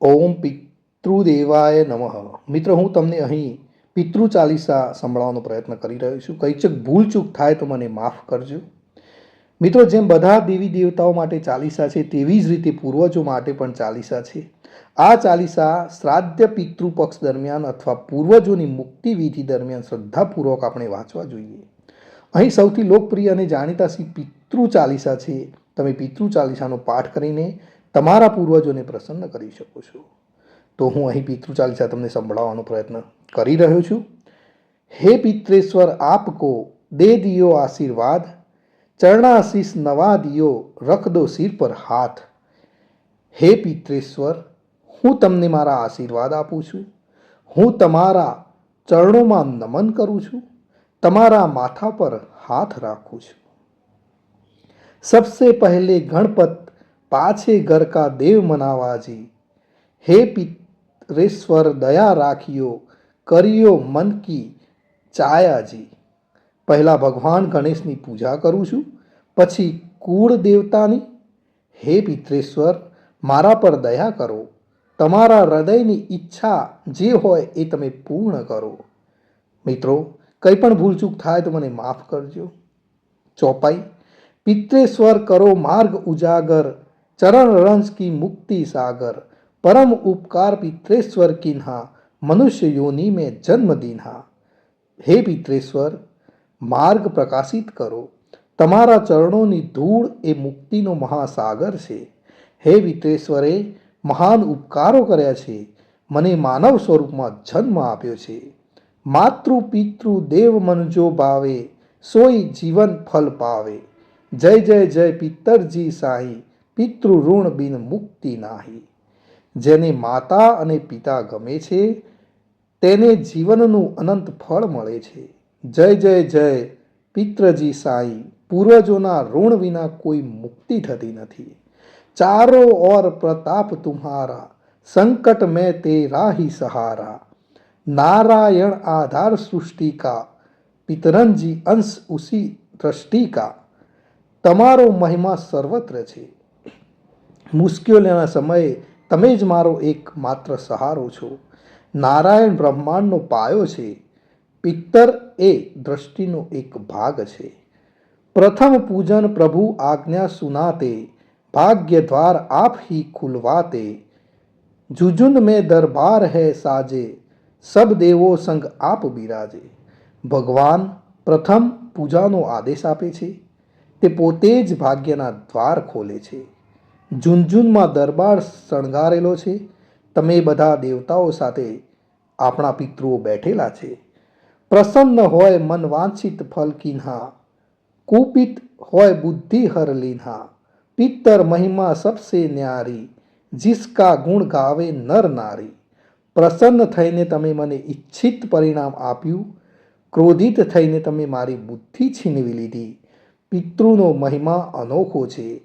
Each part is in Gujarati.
ઓમ પિતૃદેવાય નમઃ. મિત્રો, હું તમને અહીં પિતૃ ચાલીસા સંભળાવવાનો પ્રયત્ન કરી રહ્યો છું. કંઈક ભૂલચૂક થાય તો મને માફ કરજો. મિત્રો, જેમ બધા દેવી દેવતાઓ માટે ચાલીસા છે તેવી જ રીતે પૂર્વજો માટે પણ ચાલીસા છે. આ ચાલીસા શ્રાદ્ધ પિતૃ પક્ષ દરમિયાન અથવા પૂર્વજોની મુક્તિ વિધિ દરમિયાન શ્રદ્ધાપૂર્વક આપણે વાંચવા જોઈએ. અહીં સૌથી લોકપ્રિય અને જાણીતા પિતૃ ચાલીસા છે. તમે પિતૃ ચાલીસાનો પાઠ કરીને તમારા પૂર્વજોને પ્રસન્ન કરી શકો છો. તો હું અહીં પિતૃ ચાલીસા તમને સંભળાવવાનો પ્રયત્ન કરી રહ્યો છું. હે પિત્રેશ્વર, આપકો દે દિયો આશીર્વાદ, ચરણાશીષ નવા દિયો, રખ દો સિર પર હાથ. હે પિત્રેશ્વર, હું તમને મારા આશીર્વાદ આપું છું. હું તમારા ચરણોમાં નમન કરું છું. તમારા માથા પર હાથ રાખું છું. सबसे पहले गणपत, पाछे घर का देव मनावाजी. हे पितरेश्वर, दया राखियो, करियो मन की ચાયાજી. પહેલા ભગવાન ગણેશની પૂજા કરું છું, પછી કુળ દેવતાની. હે પિત્રેશ્વર, મારા પર દયા કરો. તમારા હૃદયની ઈચ્છા જે હોય એ તમે પૂર્ણ કરો. મિત્રો, કંઈ પણ ભૂલચૂક થાય તો મને માફ કરજો. ચોપાઈ. पित्रेश्वर करो मार्ग उजागर, चरण रंज की मुक्ति सागर. परम उपकार पित्रेश्वर किन्हा, मनुष्य योनि में जन्म दीन्हा. हे पित्रेश्वर, मार्ग प्रकाशित करो. તમારા ચરણોની ધૂળ એ મુક્તિનો મહાસાગર છે. હે પિત્રેશ્વરે મહાન ઉપકારો કર્યા છે. મને માનવ સ્વરૂપમાં જન્મ આપ્યો છે. માતૃ પિતૃ દેવ મન જો ભાવે, સોઈ જીવન ફલ પાવે. જય જય જય પિત્તરજી સાઈ, પિતૃ ઋણ બિન મુક્તિ નાહી. જેને માતા અને પિતા ગમે છે તેને જીવનનું અનંત ફળ મળે છે. જય જય જય પિત્રજી સાઈ, પૂર્વજોના ઋણ વિના કોઈ મુક્તિ થતી નથી. ચારો ઓર પ્રતાપ તુમ્હારા, સંકટ મેં તેરા ही सहारा. नारायण आधार सृष्टि का, पितरंजी अंश उसी दृष्टि का. તમારો મહિમા સર્વત્ર છે. મુશ્કેલીના સમયે તમે જ મારો એકમાત્ર સહારો છો. નારાયણ બ્રહ્માંડનો પાયો છે. પિત્તર એ દૃષ્ટિનો એક ભાગ છે. પ્રથમ પૂજન પ્રભુ આજ્ઞા સુનાતે, ભાગ્ય દ્વાર આપ ही खुलवाते. जुजुन में दरबार है साजे, सब देवो संग आप बिराजे. ભગવાન પ્રથમ પૂજાનો આદેશ આપે છે. તે પોતે જ ભાગ્યના દ્વાર ખોલે છે. ઝુનઝુનમાં દરબાર શણગારેલો છે. તમે બધા દેવતાઓ સાથે આપણા પિતૃઓ બેઠેલા છે. પ્રસન્ન હોય મન વાંછિત ફલ કિન્હા, કુપિત હોય બુદ્ધિ હર લીન્હા. પિત્તર મહિમા સબસે ન્યારી, जिसका ગુણ ગાવે નર નારી. પ્રસન્ન થઈને તમે મને ઈચ્છિત પરિણામ આપ્યું. ક્રોધિત થઈને તમે મારી બુદ્ધિ છીનવી લીધી. પિતૃનો મહિમા અનોખો છે,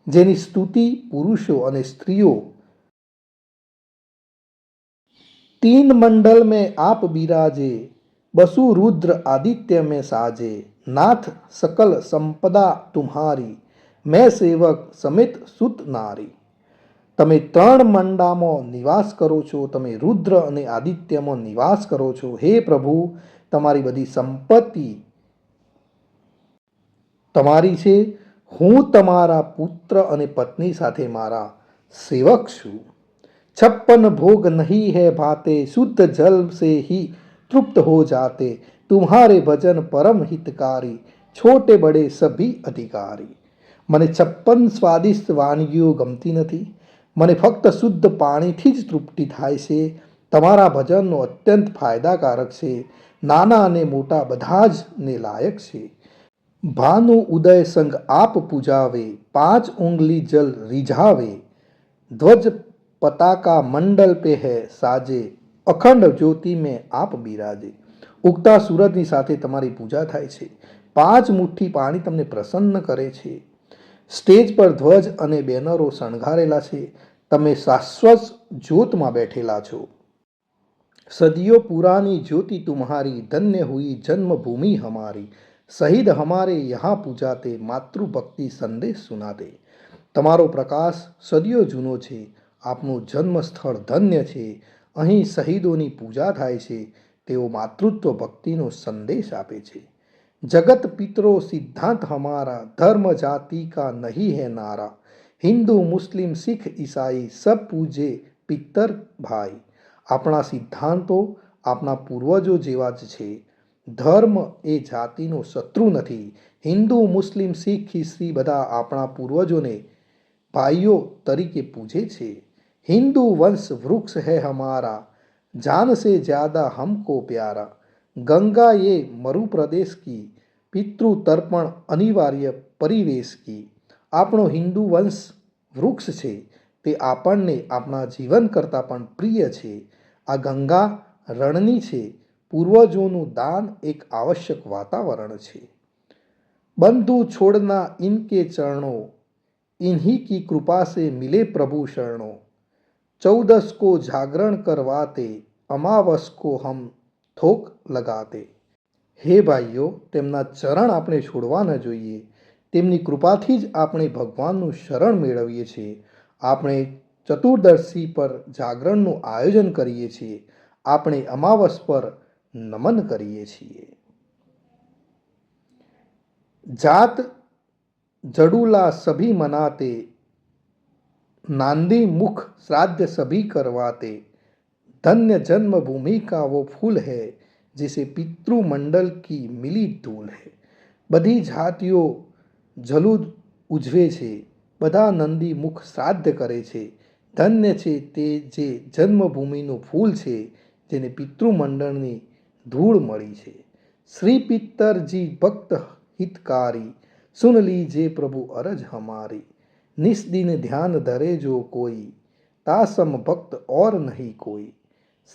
જેની સ્તુતિ પુરુષો અને સ્ત્રીઓ. तीन मंडल में आप बिराजे, बसु रुद्र आदित्य में साजे. नाथ सकल संपदा तुम्हारी, मैं सेवक समेत सुत नारी. તમે ત્રણ મંડામાં નિવાસ કરો છો. તમે રુદ્ર અને આદિત્યમાં નિવાસ કરો છો. હે પ્રભુ, તમારી બધી સંપત્તિ તમારી છે. હું તમારા પુત્ર અને પત્ની સાથે મારા સેવક છું. 56 ભોગ નહીં है भाते, शुद्ध जल से ही तृप्त हो जाते. तुम्हारे भजन परम हितकारी, छोटे बड़े सभी अधिकारी. મને 56 સ્વાદિષ્ટ વાનગીઓ ગમતી નથી. મને ફક્ત શુદ્ધ પાણીથી જ તૃપ્તિ થાય છે. તમારા ભજનનો અત્યંત ફાયદાકારક છે. નાના અને મોટા બધા જ ને લાયક છે. ભાनु उदय संग आप पूजावे, 5 उंगली जल रिझावे. ध्वज पताका मंडल पे है साजे, अखंड ज्योति में आप બિરાજે. ઉગતા સૂરજની સાથે તમારી પૂજા થાય છે. 5 મુઠ્ઠી પાણી તમને પ્રસન્ન કરે છે. સ્ટેજ પર ધ્વજ અને બેનરો શણગારેલા છે. તમે શાશ્વત જ્યોતમાં બેઠેલા છો. સદીઓ પુરાની જ્યોતિ તુમ્હારી, ધન્ય હુઈ જન્મભૂમિ હમારી. શહીદ હમારે યહાં પૂજાતે, માતૃભક્તિ સંદેશ સુનાતે. તમારો પ્રકાશ સદીઓ જૂનો છે આપનું જન્મસ્થળ ધન્ય છે, અહીં શહીદોની પૂજા થાય છે, તેઓ માતૃત્વ ભક્તિનો સંદેશ આપે છે. जगत पितरो सिद्धांत हमारा, धर्म जाति का नहीं है नारा, हिंदू मुस्लिम सिख ईसाई सब पूजे પિત્તર ભાઈ. આપણા સિદ્ધાંતો આપણા પૂર્વજો જેવા જ છે. ધર્મ એ જાતિનો શત્રુ નથી. હિન્દુ મુસ્લિમ શીખ ઈસાઈ બધા આપણા પૂર્વજોને ભાઈઓ તરીકે પૂજે છે. हिंदू वंश वृक्ष है हमारा, जान से ज्यादा हमको प्यारा, गंगा ये मरु प्रदेश की, પિતૃ તર્પણ અનિવાર્ય પરિવેશ કી. આપણો હિન્દુ વંશ વૃક્ષ છે, તે આપણને આપણા જીવન કરતાં પણ પ્રિય છે. આ ગંગા રણની છે, પૂર્વજોનું દાન એક આવશ્યક વાતાવરણ છે. બંધુ છોડના ઇનકે ચરણો, इन्हीं की कृपा से मिले प्रभु शरणों, 14 को जागरण करवाते, अमावस को हम थोक लगाते. હે ભાઈઓ, તેમના ચરણ આપણે છોડવા ન જોઈએ. તેમની કૃપાથી જ આપણે ભગવાનનું શરણ મેળવીએ છીએ. આપણે ચતુર્દશી પર જાગરણનું આયોજન કરીએ છીએ. આપણે અમાવસ પર નમન કરીએ છીએ. જાત જડુલા સભી મનાતે, नांदी मुख श्राद्ध सभी करवाते, धन्य जन्मभूमि का वो फूल है, जिसे પિતૃમંડલ કી મિલી ધૂલ है. બધી જાતિઓ જલુદ ઉજવે છે, બધા નંદી મુખ શ્રાદ્ધ કરે છે. ધન્ય છે તે જે જન્મભૂમિનું ફૂલ છે, જેને પિતૃમંડળની ધૂળ મળી છે. શ્રી પિત્તરજી ભક્ત હિતકારી, સુન લીજે પ્રભુ અરજ હમારી. निस्दिन ध्यान धरे जो कोई, तासम भक्त और नहीं कोई.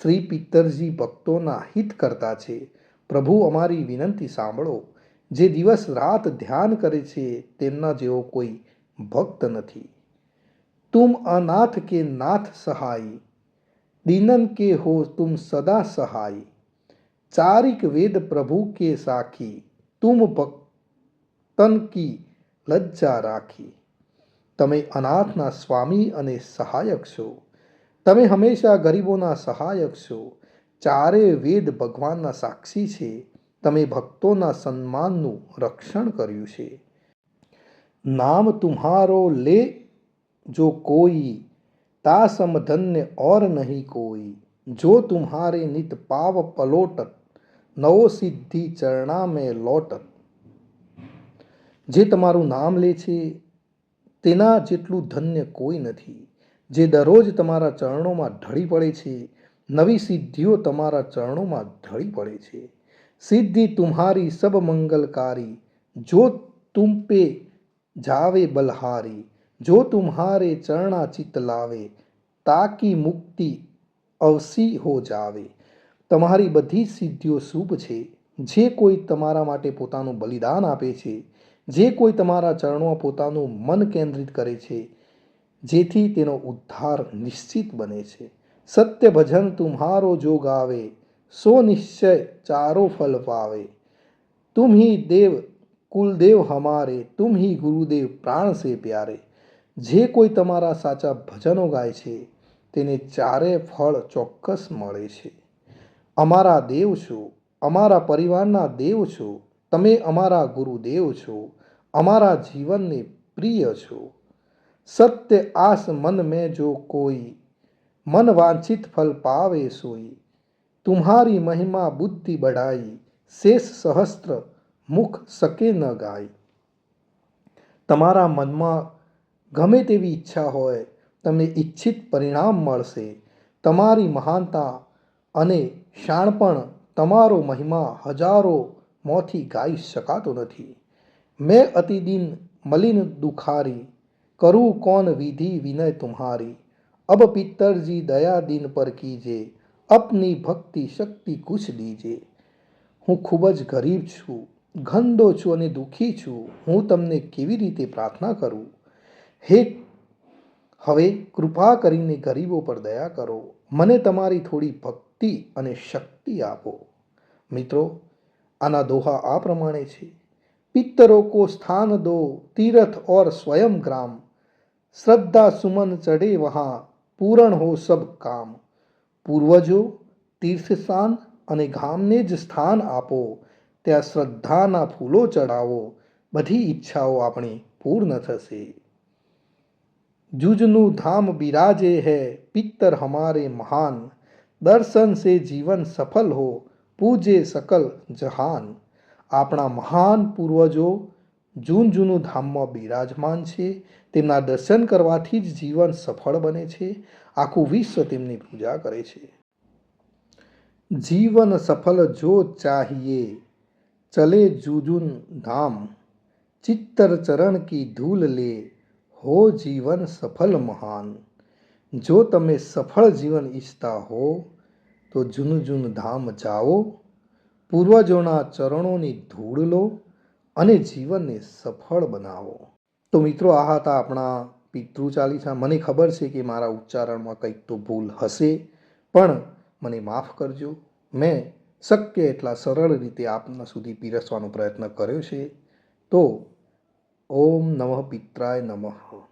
શ્રી પિત્તરજી ભક્તોના હિત કરતા છે. પ્રભુ અમારી વિનંતી સાંભળો. જે દિવસ રાત ધ્યાન કરે છે, તેમના જેવો કોઈ ભક્ત નથી. તુમ અનાથ કે નાથ સહાય, દીનન કે હો તુમ સદા સહાય. ચારિક વેદ પ્રભુ કે સાખી, તુમ ભક્તન કી લજ્જા રાખી. તમે અનાથના સ્વામી અને સહાયક છો. તમે હંમેશા ગરીબોના સહાયક છો. ચારે વેદ ભગવાનના સાક્ષી છે. તમે ભક્તોના સન્માનનું રક્ષણ કર્યું છે. નામ તુમ્હારો લે જો કોઈ, તા સમ ધન્ય ઓર નહીં કોઈ. જો તુમ્હારે નિત પાવ પલોટત, નવો સિદ્ધિ ચરણા મેં લોટત. જે તમારું નામ લે છે, તેના જેટલું ધન્ય કોઈ નથી. જે દરરોજ તમારા ચરણોમાં ઢળી પડે છે, નવી સિદ્ધિઓ તમારા ચરણોમાં ઢળી પડે છે. સિદ્ધિ તુમ્હારી સબ મંગલકારી, જો તુમ પે જાવે બલહારી. જો તુમ્હારે ચરણા ચિત્ત લાવે, તાકી મુક્તિ અવસી હો જાવે. તમારી બધી સિદ્ધિઓ શુભ છે. જે કોઈ તમારા માટે પોતાનું બલિદાન આપે છે, જે કોઈ તમારા ચરણોમાં પોતાનું મન કેન્દ્રિત કરે છે, જેથી તેનો ઉદ્ધાર નિશ્ચિત બને છે. સત્ય ભજન તુમ્હારો જો ગાવે, સો નિશ્ચય ચારો ફલ પાવે. तुम ही देव कुलदेव हमारे, तुम ही गुरुदेव प्राण से प्यारे. જે કોઈ તમારા સાચા ભજનો ગાય છે, તેને ચારે ફળ ચોક્કસ મળે છે. અમારા દેવ છો, અમારા પરિવારના દેવ છો. તમે અમારા ગુરુદેવ છો, અમારા જીવનને પ્રિય છો. સત્ય આસ મન में जो कोई, मन वांछित फल पावे सोई. तुम्हारी महिमा बुद्धि बढ़ाई, शेष सहस्त्र मुख सके न गाय. તમારા મનમાં ગમે તેવી ઈચ્છા હોય, તમને ઈચ્છિત પરિણામ મળશે. તમારી મહાનતા અને શાણપણ, તમારો મહિમા હજારો મોંથી ગાઈ શકાતો નથી. મેં અતિદિન મલિન દુખારી, કરું કોન વિધિ વિનય તુમ્હારી. અબ પિત્તરજી દયા દિન પર કીજે, અપની ભક્તિ શક્તિ કુછ દીજે. હું ખૂબ જ ગરીબ છું, ગંદો છું અને દુઃખી છું. હું તમને કેવી રીતે પ્રાર્થના કરું? હવે કૃપા કરીને ગરીબો પર દયા કરો. મને તમારી થોડી ભક્તિ અને શક્તિ આપો. મિત્રો, આના દોહા આ પ્રમાણે છે. पितरों को स्थान दो तीर्थ और स्वयं ग्राम, श्रद्धा सुमन चढ़े वहाँ, પૂરણ હો સબ કામ. પૂર્વજો, તીર્થસ્થાન અને ગામને જ સ્થાન આપો, ત્યાં શ્રદ્ધાના ફૂલો ચડાવો, બધી ઈચ્છાઓ આપણી પૂર્ણ થશે. જુજનું ધામ બિરાજે હૈ પિત્તર હમારે મહાન, દર્શન સે જીવન સફલ હો પૂજે સકલ જહાન. આપણા મહાન પૂર્વજો જૂનું ધામમાં બિરાજમાન છે. તેમના દર્શન કરવાથી જ જીવન સફળ બને છે. આખું વિશ્વ તેમની પૂજા કરે છે. જીવન સફલ જો ચાહીએ ચલે જુજુન ધામ, ચિત્તર ચરણ કી ધૂલ લે હો જીવન સફલ મહાન. જો તમે સફળ જીવન ઈચ્છતા હો તો જૂનું ધામ જાઓ, પૂર્વજોના ચરણોની ધૂળ લો અને જીવનને સફળ બનાવો. તો મિત્રો, આ હતા આપણા પિતૃ ચાલીસા. મને ખબર છે કે મારા ઉચ્ચારણમાં કંઈક તો ભૂલ હશે, પણ મને માફ કરજો. મેં શક્ય એટલા સરળ રીતે આપના સુધી પીરસવાનો પ્રયત્ન કર્યો છે. તો ઓમ નમઃ પિત્રાય નમઃ.